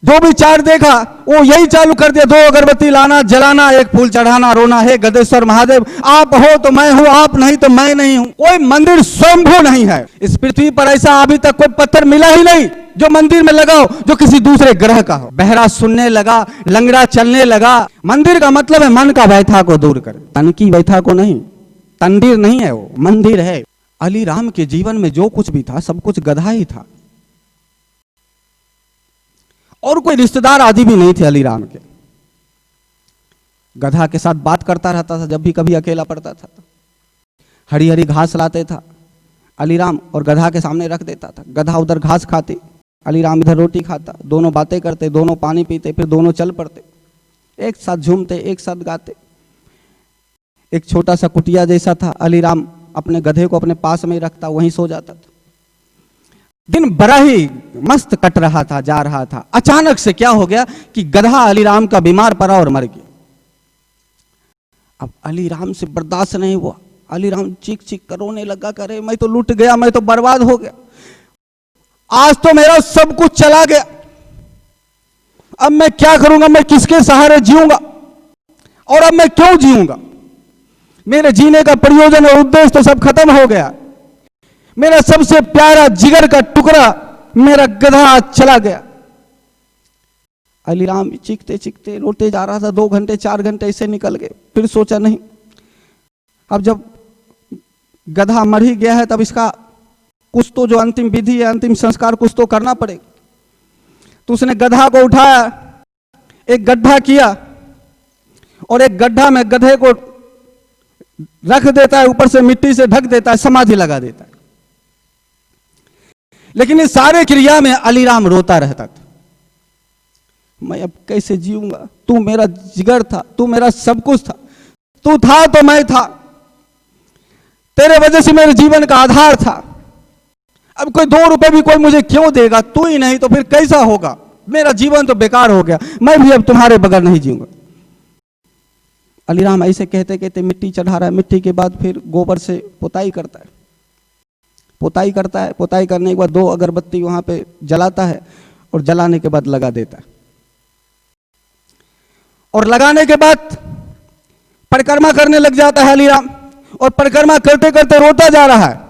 जो भी चार्ट देखा वो यही चालू कर दिया, 2 अगरबत्ती लाना, जलाना, 1 फूल चढ़ाना, रोना, हे गदेश्वर महादेव आप हो तो मैं हूं, आप नहीं तो मैं नहीं हूं। कोई मंदिर स्वयंभू नहीं है इस पृथ्वी पर, ऐसा अभी तक कोई पत्थर मिला ही नहीं जो मंदिर में लगाओ जो किसी दूसरे ग्रह का हो। बहरा सुनने लगा, लंगड़ा चलने लगा। मंदिर का मतलब है मन का व्यथा को दूर कर, तन की व्यथा को नहीं। तंदीर नहीं है वो, मंदिर है। अली राम के जीवन में जो कुछ भी था सब कुछ गधा ही था, और कोई रिश्तेदार आदि भी नहीं थे अली राम के। गधा के साथ बात करता रहता था जब भी कभी अकेला पड़ता था। हरी हरी घास लाते था अली राम और गधा के सामने रख देता था। गधा उधर घास खाते, अली राम इधर रोटी खाता, दोनों बातें करते, दोनों पानी पीते, फिर दोनों चल पड़ते, एक साथ झूमते, एक साथ गाते। एक छोटा सा कुटिया जैसा था, अली राम अपने गधे को अपने पास में रखता, वहीं सो जाता था। दिन बड़ा ही मस्त कट रहा था, जा रहा था। अचानक से क्या हो गया कि गधा अली राम का बीमार पड़ा और मर गया। अब अली राम से बर्दाश्त नहीं हुआ, अली राम चीख चीख कर रोने लगा, करे मैं तो लूट गया, मैं तो बर्बाद हो गया, आज तो मेरा सब कुछ चला गया, अब मैं क्या करूंगा, मैं किसके सहारे जीऊंगा और अब मैं क्यों जीऊंगा, मेरे जीने का प्रयोजन और उद्देश्य तो सब खत्म हो गया, मेरा सबसे प्यारा जिगर का टुकड़ा मेरा गधा चला गया। अली राम चीखते चीखते रोते जा रहा था। 2 घंटे 4 घंटे ऐसे निकल गए। फिर सोचा नहीं, अब जब गधा मर ही गया है तब इसका कुछ तो जो अंतिम विधि है, अंतिम संस्कार कुछ तो करना पड़ेगा। तो उसने गधा को उठाया, एक गड्ढा किया और एक गड्ढा में गधे को रख देता है, ऊपर से मिट्टी से ढक देता है, समाधि लगा देता है। लेकिन इस सारे क्रिया में अली राम रोता रहता था, मैं अब कैसे जीऊंगा, तू मेरा जिगर था, तू मेरा सब कुछ था, तू था तो मैं था, तेरे वजह से मेरे जीवन का आधार था, अब कोई 2 रुपए भी कोई मुझे क्यों देगा, तू ही नहीं तो फिर कैसा होगा, मेरा जीवन तो बेकार हो गया, मैं भी अब तुम्हारे बगैर नहीं जीऊंगा। अली राम ऐसे कहते कहते मिट्टी चढ़ा रहा है। मिट्टी के बाद फिर गोबर से पुताई करता है, पुताई करता है। पुताई करने के बाद 2 अगरबत्ती वहां पे जलाता है और जलाने के बाद लगा देता है। और लगाने के बाद परिक्रमा करने लग जाता है अली राम, और परिक्रमा करते करते रोता जा रहा है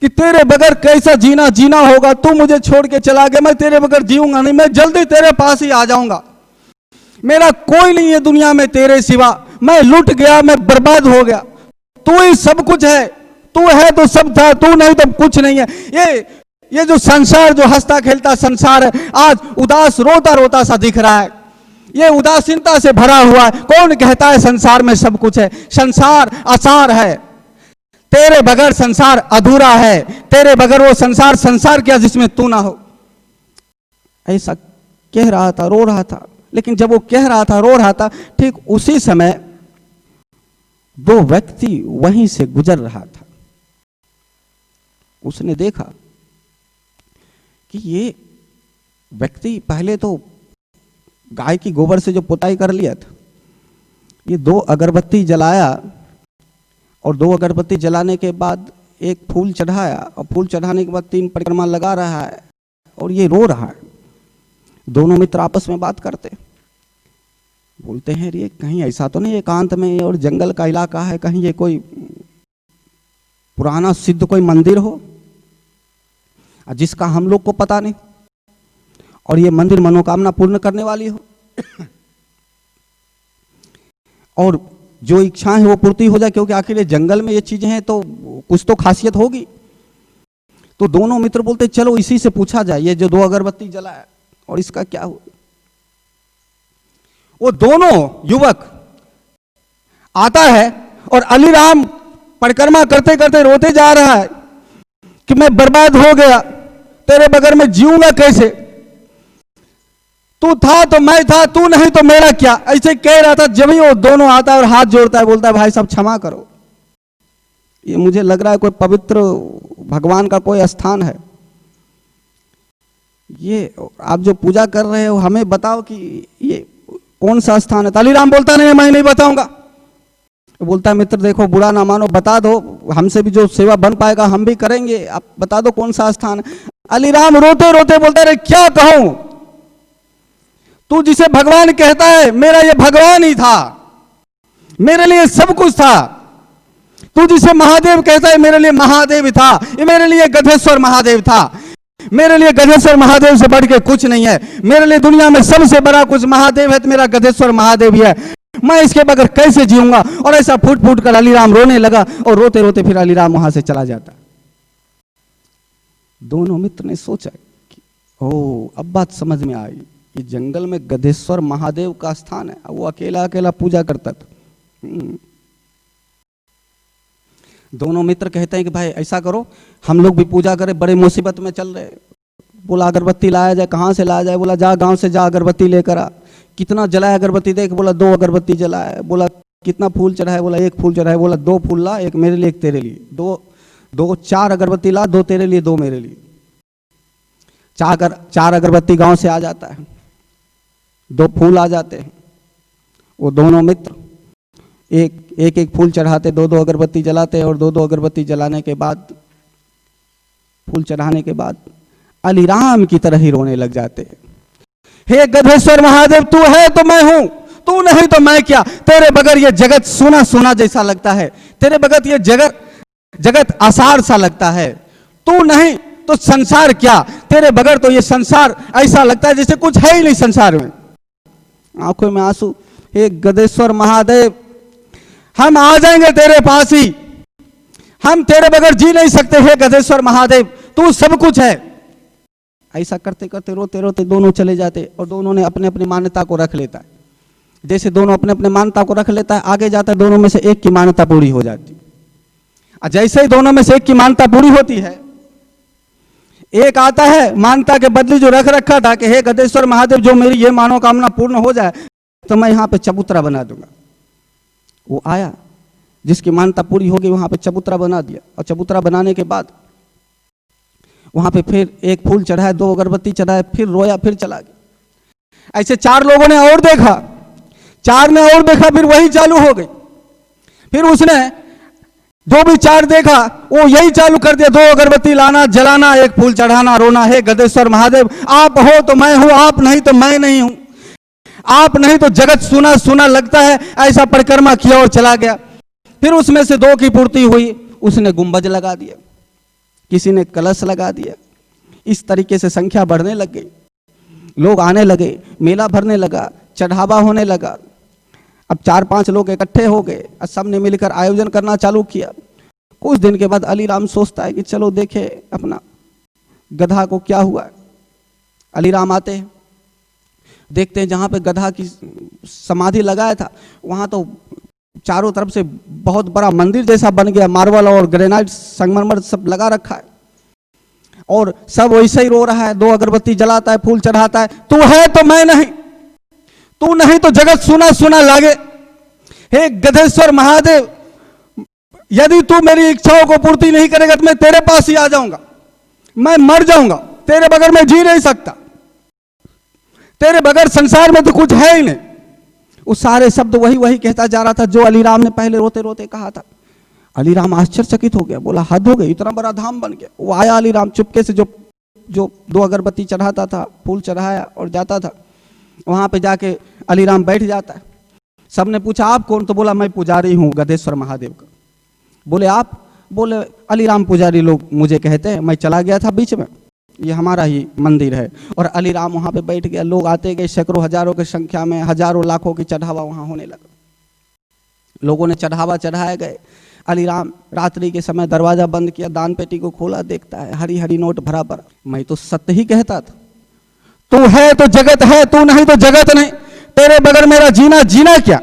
कि तेरे बगैर कैसा जीना जीना होगा, तू मुझे छोड़ के चला गया, मैं तेरे बगैर जीऊंगा नहीं, मैं जल्दी तेरे पास ही आ जाऊंगा, मेरा कोई नहीं है दुनिया में तेरे सिवा, मैं लुट गया, मैं बर्बाद हो गया, तू ही सब कुछ है, तू है तो सब था, तू नहीं तो कुछ नहीं है। ये जो संसार, जो हंसता खेलता संसार है, आज उदास रोता रोता सा दिख रहा है, ये उदासीनता से भरा हुआ है। कौन कहता है संसार में सब कुछ है? संसार आसार है, तेरे बगैर संसार अधूरा है, तेरे बगैर वो संसार संसार क्या जिसमें तू ना हो। ऐसा कह रहा था, रो रहा था। लेकिन जब वो कह रहा था, रो रहा था, ठीक उसी समय 2 व्यक्ति वहीं से गुजर रहा था। उसने देखा कि ये व्यक्ति पहले तो गाय की गोबर से जो पुताई कर लिया था, ये 2 अगरबत्ती जलाया और 2 अगरबत्ती जलाने के बाद 1 फूल चढ़ाया और फूल चढ़ाने के बाद 3 परिक्रमा लगा रहा है और ये रो रहा है। दोनों मित्र आपस में बात करते, बोलते हैं ये कहीं ऐसा तो नहीं एकांत में और जंगल का इलाका है, कहीं ये कोई पुराना सिद्ध कोई मंदिर हो जिसका हम लोग को पता नहीं, और ये मंदिर मनोकामना पूर्ण करने वाली हो और जो इच्छा है वो पूर्ति हो जाए, क्योंकि आखिर ये जंगल में ये चीजें हैं तो कुछ तो खासियत होगी। तो दोनों मित्र बोलते चलो इसी से पूछा जाए, ये जो 2 अगरबत्ती जलाया और इसका क्या हुआ। वो दोनों युवक आता है और अली राम परिक्रमा करते करते रोते जा रहा है कि मैं बर्बाद हो गया, तेरे बगैर मैं जीऊंगा कैसे, तू था तो मैं था, तू नहीं तो मेरा क्या, ऐसे कह रहा था। जब ही वो दोनों आता है और हाथ जोड़ता है, बोलता है भाई साहब क्षमा करो, ये मुझे लग रहा है कोई पवित्र भगवान का कोई स्थान है, ये आप जो पूजा कर रहे हो हमें बताओ कि ये कौन सा स्थान है। तो अली राम बोलता नहीं मैं नहीं बताऊंगा। बोलता है मित्र देखो बुरा ना मानो, बता दो, हमसे भी जो सेवा बन पाएगा हम भी करेंगे, आप बता दो कौन सा स्थान है। अलीराम रोते रोते बोलता है, क्या कहूं, तू जिसे भगवान कहता है मेरा ये भगवान ही था, मेरे लिए सब कुछ था। तू जिसे महादेव कहता है मेरे लिए महादेव था, ये मेरे लिए गधेश्वर महादेव था। मेरे लिए गधेश्वर महादेव से बढ़ के कुछ नहीं है। मेरे लिए दुनिया में सबसे बड़ा कुछ महादेव है तो मेरा गधेश्वर महादेव ही है। मैं इसके बगैर कैसे जीऊंगा। और ऐसा फूट फूट कर अलीराम रोने लगा और रोते रोते फिर अलीराम वहां से चला जाता। दोनों मित्र ने सोचा कि ओ अब बात समझ में आई कि जंगल में गधेश्वर महादेव का स्थान है, वो अकेला अकेला पूजा करता था। दोनों मित्र कहते हैं कि भाई ऐसा करो हम लोग भी पूजा करें, बड़े मुसीबत में चल रहे। बोला अगरबत्ती लाया जाए, कहाँ से लाया जाए। बोला जा गांव से जा अगरबत्ती लेकर आ। कितना जलाया अगरबत्ती देख। बोला 2 अगरबत्ती जलाया। बोला कितना फूल चढ़ाया। बोला 1 फूल चढ़ाया। बोला 2 फूल ला, 1 मेरे लिए 1 तेरे लिए। 4 अगरबत्ती ला, 2 तेरे लिए 2 मेरे लिए। 4 अगरबत्ती गांव से आ जाता है, 2 फूल आ जाते हैं। वो दोनों मित्र एक फूल चढ़ाते, 2 अगरबत्ती जलाते और 2 अगरबत्ती जलाने के बाद, फूल चढ़ाने के बाद अलीराम की तरह ही रोने लग जाते। हे गधेश्वर महादेव, तू है तो मैं हूं, तू नहीं तो मैं क्या। तेरे बगैर ये जगत सोना सोना जैसा लगता है, तेरे बगैर ये जगत आसार सा लगता है। तू नहीं तो संसार क्या, तेरे बगैर तो ये संसार ऐसा लगता है जैसे कुछ है ही नहीं संसार में। आंखों में आंसू। हे गधेश्वर महादेव, हम आ जाएंगे तेरे पास ही, हम तेरे बगैर जी नहीं सकते। हे गधेश्वर महादेव, तू सब कुछ है। ऐसा करते करते रोते रोते दोनों चले जाते और दोनों ने अपने अपनी मान्यता को रख लेता है। जैसे दोनों अपने अपने मान्यता को रख लेता है, आगे जाता है दोनों में से एक की मान्यता पूरी हो जाती। और जैसे ही दोनों में से एक की मान्यता पूरी होती है, एक आता है मान्यता के बदले जो रख रखा था कि हे गधेश्वर महादेव, जो मेरी ये मनोकामना पूर्ण हो जाए तो मैं यहाँ पे चबूतरा बना दूंगा। वो आया, जिसकी मान्यता पूरी हो गई वहां पे चबूतरा बना दिया। और चबूतरा बनाने के बाद वहां पे फिर 1 फूल चढ़ाया, 2 अगरबत्ती चढ़ाया, फिर रोया, फिर चला गया। ऐसे 4 लोगों ने और देखा, 4 ने और देखा, फिर वही चालू हो गई। फिर उसने जो भी 4 देखा वो यही चालू कर दिया, 2 अगरबत्ती लाना, जलाना, 1 फूल चढ़ाना, रोना। हे गधेश्वर महादेव, आप हो तो मैं हूं, आप नहीं तो मैं नहीं हूं, आप नहीं तो जगत सुना सुना लगता है। ऐसा परिक्रमा किया और चला गया। फिर उसमें से 2 की पूर्ति हुई, उसने गुंबज लगा दिया, किसी ने कलश लगा दिया। इस तरीके से संख्या बढ़ने लग गई, लोग आने लगे, मेला भरने लगा, चढ़ावा होने लगा। अब 4-5 लोग इकट्ठे हो गए और सबने मिलकर आयोजन करना चालू किया। कुछ दिन के बाद अलीराम सोचता है कि चलो देखे अपना गधा को क्या हुआ। अलीराम आते हैं, देखते हैं जहां पे गधा की समाधि लगाया था वहां तो चारों तरफ से बहुत बड़ा मंदिर जैसा बन गया, मार्बल और ग्रेनाइट संगमरमर सब लगा रखा है और सब वैसे ही रो रहा है। 2 अगरबत्ती जलाता है, फूल चढ़ाता है। तू है तो मैं नहीं, तू नहीं तो जगत सुना सुना लागे। हे गधेश्वर महादेव, यदि तू मेरी इच्छाओं को पूर्ति नहीं करेगा तो मैं तेरे पास ही आ जाऊंगा, मैं मर जाऊंगा, तेरे बगैर मैं जी नहीं सकता, तेरे बगैर संसार में तो कुछ है ही नहीं। वो सारे शब्द वही कहता जा रहा था जो अलीराम ने पहले रोते रोते कहा था। अलीराम आश्चर्यचकित हो गया, बोला हद हो गई, इतना बड़ा धाम बन गया। वो आया अलीराम चुपके से, जो 2 अगरबत्ती चढ़ाता था, फूल चढ़ाया और जाता था। वहां पे जाके अलीराम बैठ जाता है। सबने पूछा आप कौन, तो बोला मैं पुजारी हूं गधेश्वर महादेव का। बोले आप, बोले अलीराम पुजारी लोग मुझे कहते हैं, मैं चला गया था बीच में, ये हमारा ही मंदिर है। और अलीराम वहां पे बैठ गया। लोग आते गए, सैकड़ों हजारों की संख्या में, हजारों लाखों की चढ़ावा वहां होने लगा। लोगों ने चढ़ावा चढ़ाए गए। अलीराम रात्रि के समय दरवाजा बंद किया, दान पेटी को खोला, देखता है हरी हरी नोट भरा भरा। मैं तो सत्य ही कहता था, तू है तो जगत है, तू नहीं तो जगत नहीं, तेरे बगैर मेरा जीना क्या।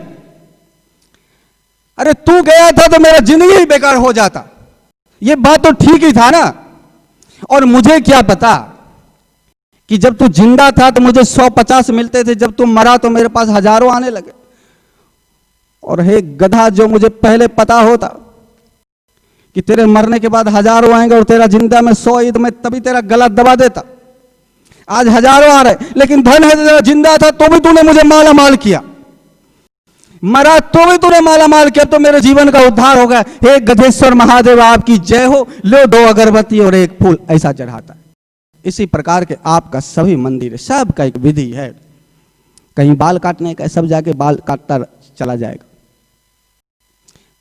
अरे तू गया था तो मेरा जिंदगी ही बेकार हो जाता। ये बात तो ठीक ही था ना। और मुझे क्या पता कि जब तू जिंदा था तो मुझे 100-50 मिलते थे, जब तू मरा तो मेरे पास हजारों आने लगे। और हे गधा, जो मुझे पहले पता होता कि तेरे मरने के बाद हजारों आएंगे और तेरा जिंदा में 100 ईद में, तभी तेरा गला दबा देता। आज हजारों आ रहे, लेकिन धन है तेरा, जिंदा था तो भी तूने मुझे माला माल किया, मरा तो भी तूने माला माल किया, तो मेरे जीवन का उद्धार हो गया। हे गधेश्वर महादेव आपकी जय हो। लो 2 अगरबत्ती और 1 फूल, ऐसा चढ़ाता है। इसी प्रकार के आपका सभी मंदिर, सबका एक विधि है। कहीं बाल काटने का, सब जाके बाल काटता चला जाएगा,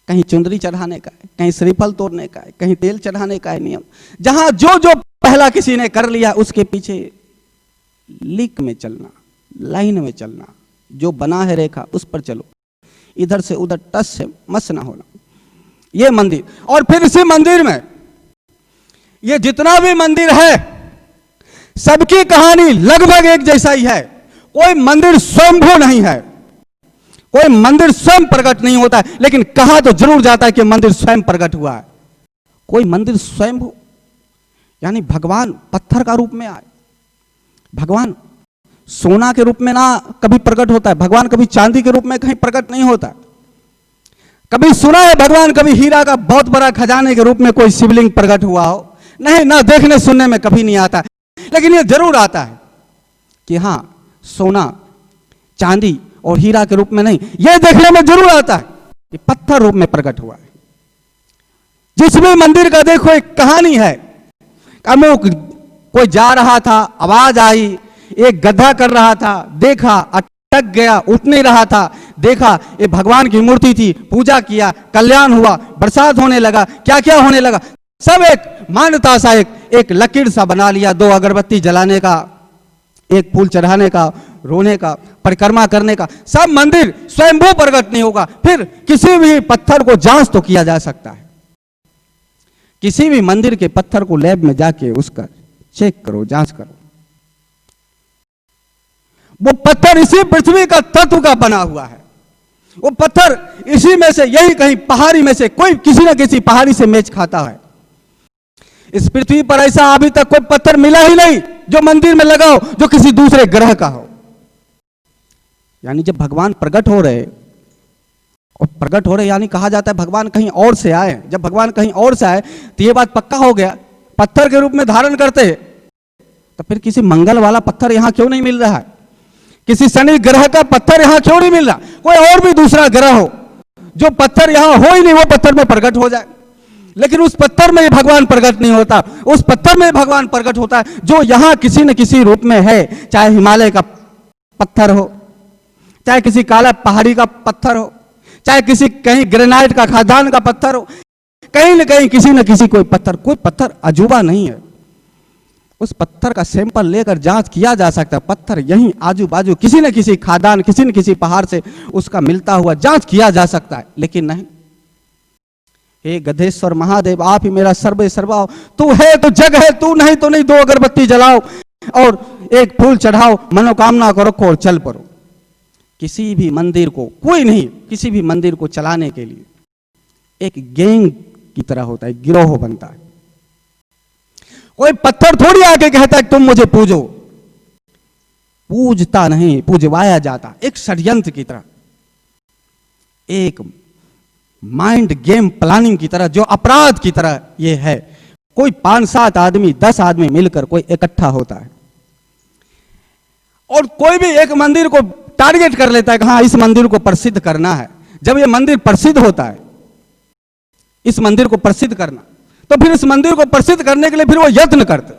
कहीं चुंदरी चढ़ाने का है, कहीं श्रीफल तोड़ने का है, कहीं तेल चढ़ाने का है नियम। जहां जो जो पहला किसी ने कर लिया उसके पीछे लीक में चलना, लाइन में चलना, जो बना है रेखा उस पर चलो, इधर से उधर टस से मस ना होना। ये मंदिर, और फिर इसी मंदिर में ये जितना भी मंदिर है सबकी कहानी लगभग एक जैसा ही है। कोई मंदिर स्वयंभू नहीं है, कोई मंदिर स्वयं प्रकट नहीं होता है, लेकिन कहा तो जरूर जाता है कि मंदिर स्वयं प्रकट हुआ है। कोई मंदिर स्वयंभू यानी भगवान पत्थर का रूप में आए, भगवान सोना के रूप में ना कभी प्रकट होता है, भगवान कभी चांदी के रूप में कहीं प्रकट नहीं होता। कभी सुना है भगवान कभी हीरा का बहुत बड़ा खजाने के रूप में कोई शिवलिंग प्रकट हुआ हो? नहीं, ना देखने सुनने में कभी नहीं आता। लेकिन ये जरूर आता है कि हां सोना चांदी और हीरा के रूप में नहीं, यह देखने में जरूर आता है कि पत्थर रूप में प्रकट हुआ है। जिस भी मंदिर का देखो एक कहानी है। अमुक कोई जा रहा था, आवाज आई, एक गड्ढा कर रहा था, देखा अटक गया, उठ नहीं रहा था, देखा ये भगवान की मूर्ति थी, पूजा किया, कल्याण हुआ, बरसात होने लगा, क्या क्या होने लगा। सब एक मान्यता सा एक लकीर सा बना लिया, 2 अगरबत्ती जलाने का, एक फूल चढ़ाने का, रोने का, परिक्रमा करने का। सब मंदिर स्वयंभू प्रकट नहीं होगा। फिर किसी भी पत्थर को जांच तो किया जा सकता है, किसी भी मंदिर के पत्थर को लैब में जाके उसका चेक करो, जांच करो। वो पत्थर इसी पृथ्वी का तत्व का बना हुआ है। वो पत्थर इसी में से, यही कहीं पहाड़ी में से कोई किसी न किसी पहाड़ी से मैच खाता है। इस पृथ्वी पर ऐसा अभी तक कोई पत्थर मिला ही नहीं जो मंदिर में लगाओ जो किसी दूसरे ग्रह का हो। यानी जब भगवान प्रकट हो रहे, और प्रकट हो रहे यानी कहा जाता है भगवान कहीं और से आए। जब भगवान कहीं और से आए तो यह बात पक्का हो गया, पत्थर के रूप में धारण करते हैं, तो फिर किसी मंगल वाला पत्थर यहां क्यों नहीं मिल रहा है? किसी शनि ग्रह का पत्थर यहां क्यों नहीं मिल रहा? कोई और भी दूसरा ग्रह हो, जो पत्थर यहां हो ही नहीं वो पत्थर में प्रकट हो जाए। लेकिन उस पत्थर में भगवान प्रकट नहीं होता, उस पत्थर में भगवान प्रकट होता है जो यहां किसी न किसी रूप में है। चाहे हिमालय का पत्थर हो, चाहे किसी काला पहाड़ी का पत्थर हो, चाहे किसी कहीं ग्रेनाइट का खादान का पत्थर हो, कहीं न कहीं किसी न किसी कोई पत्थर अजूबा नहीं है। उस पत्थर का सैंपल लेकर जांच किया जा सकता है। पत्थर यहीं आजू बाजू किसी न किसी खादान, किसी न किसी पहाड़ से उसका मिलता हुआ जांच किया जा सकता है। लेकिन नहीं, हे गधेश्वर महादेव आप ही मेरा सर्वे सर्वा हो, तू है तो जग है, तू नहीं तो नहीं। 2 अगरबत्ती जलाओ और एक फूल चढ़ाओ, मनोकामना को रखो और चल पड़ो। किसी भी मंदिर को, कोई नहीं, किसी भी मंदिर को चलाने के लिए एक गैंग की तरह होता है, गिरोह बनता है। कोई पत्थर थोड़ी आके कहता है तुम मुझे पूजो, पूजता नहीं, पूजवाया जाता। एक षड्यंत्र की तरह, एक माइंड गेम प्लानिंग की तरह, जो अपराध की तरह ये है। कोई 5-7 आदमी, 10 आदमी मिलकर कोई इकट्ठा होता है और कोई भी एक मंदिर को टारगेट कर लेता है कि हाँ इस मंदिर को प्रसिद्ध करना है। जब ये मंदिर प्रसिद्ध होता है, इस मंदिर को प्रसिद्ध करना, तो फिर इस मंदिर को प्रसिद्ध करने के लिए फिर वो यत्न करते,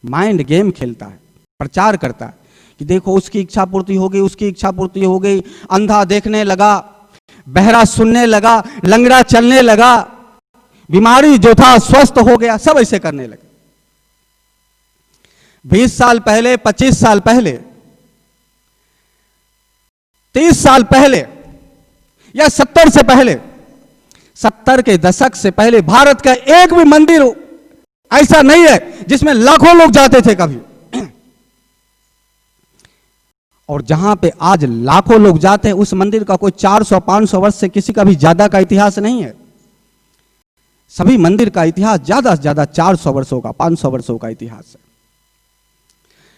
माइंड गेम खेलता है, प्रचार करता है कि देखो उसकी इच्छा पूर्ति हो गई, उसकी इच्छा पूर्ति हो गई। अंधा देखने लगा, बहरा सुनने लगा, लंगड़ा चलने लगा, बीमारी जो था स्वस्थ हो गया। सब ऐसे करने लगे। 20 साल पहले, 25 साल पहले, 30 साल पहले या 70 से पहले, 70 के दशक से पहले भारत का एक भी मंदिर ऐसा नहीं है जिसमें लाखों लोग जाते थे कभी। और जहां पे आज लाखों लोग जाते हैं उस मंदिर का कोई 400-500 वर्ष से किसी का भी ज्यादा का इतिहास नहीं है। सभी मंदिर का इतिहास ज्यादा से ज्यादा 400 वर्षों का, 500 वर्षों का इतिहास है।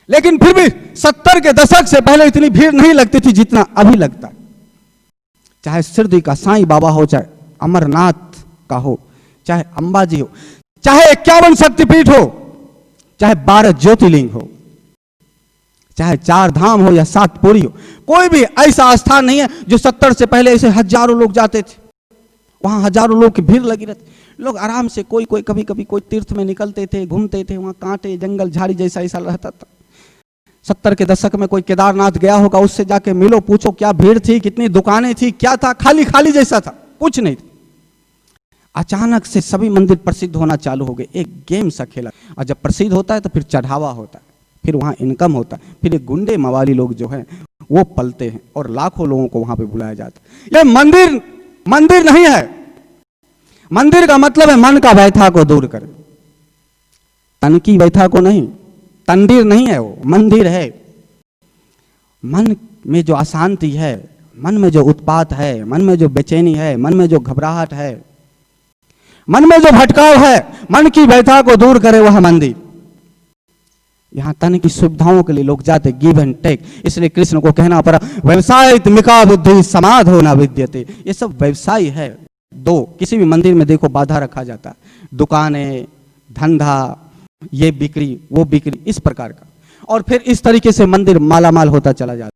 लेकिन फिर भी 70 के दशक से पहले इतनी भीड़ नहीं लगती थी जितना अभी लगता है। चाहे शिरडी का साईं बाबा हो, चाहे अमरनाथ का हो, चाहे अंबाजी हो, चाहे 51 शक्तिपीठ हो, चाहे 12 ज्योतिर्लिंग हो, चाहे 4 धाम हो या 7 पुरी हो, कोई भी ऐसा स्थान नहीं है जो 70 से पहले ऐसे हजारों लोग जाते थे, वहां हजारों लोग की भीड़ लगी रहती। लोग आराम से कोई कोई कभी कभी कोई तीर्थ में निकलते थे, घूमते थे, वहाँ कांटे जंगल झाड़ी जैसा ऐसा रहता था। 70 के दशक में कोई केदारनाथ गया होगा, उससे जाके मिलो, पूछो क्या भीड़ थी, कितनी दुकानें थी, क्या था, खाली खाली जैसा था, कुछ नहीं था। अचानक से सभी मंदिर प्रसिद्ध होना चालू हो गए, एक गेम सा खेला। और जब प्रसिद्ध होता है तो फिर चढ़ावा होता है, फिर वहाँ इनकम होता है, फिर एक गुंडे मवाली लोग जो हैं वो पलते हैं और लाखों लोगों को वहाँ पे बुलाया जाता है। ये मंदिर मंदिर नहीं है। मंदिर का मतलब है मन का व्यथा को दूर करे, तन की व्यथा को नहीं। तंदीर नहीं है वो, मंदिर है। मन में जो अशांति है, मन में जो उत्पात है, मन में जो बेचैनी है, मन में जो घबराहट है, मन में जो भटकाव है, मन की व्यथा को दूर करे वह मंदिर। यहां तन की सुविधाओं के लिए लोग जाते, गिव एंड टेक। इसलिए कृष्ण को कहना पड़ा, व्यवसाय मिका बुद्धि समाधो न विद्यते। ये सब व्यवसाय है। दो, किसी भी मंदिर में देखो बाधा रखा जाता है, दुकानें, धंधा, ये बिक्री, वो बिक्री, इस प्रकार का। और फिर इस तरीके से मंदिर मालामाल होता चला जाता है।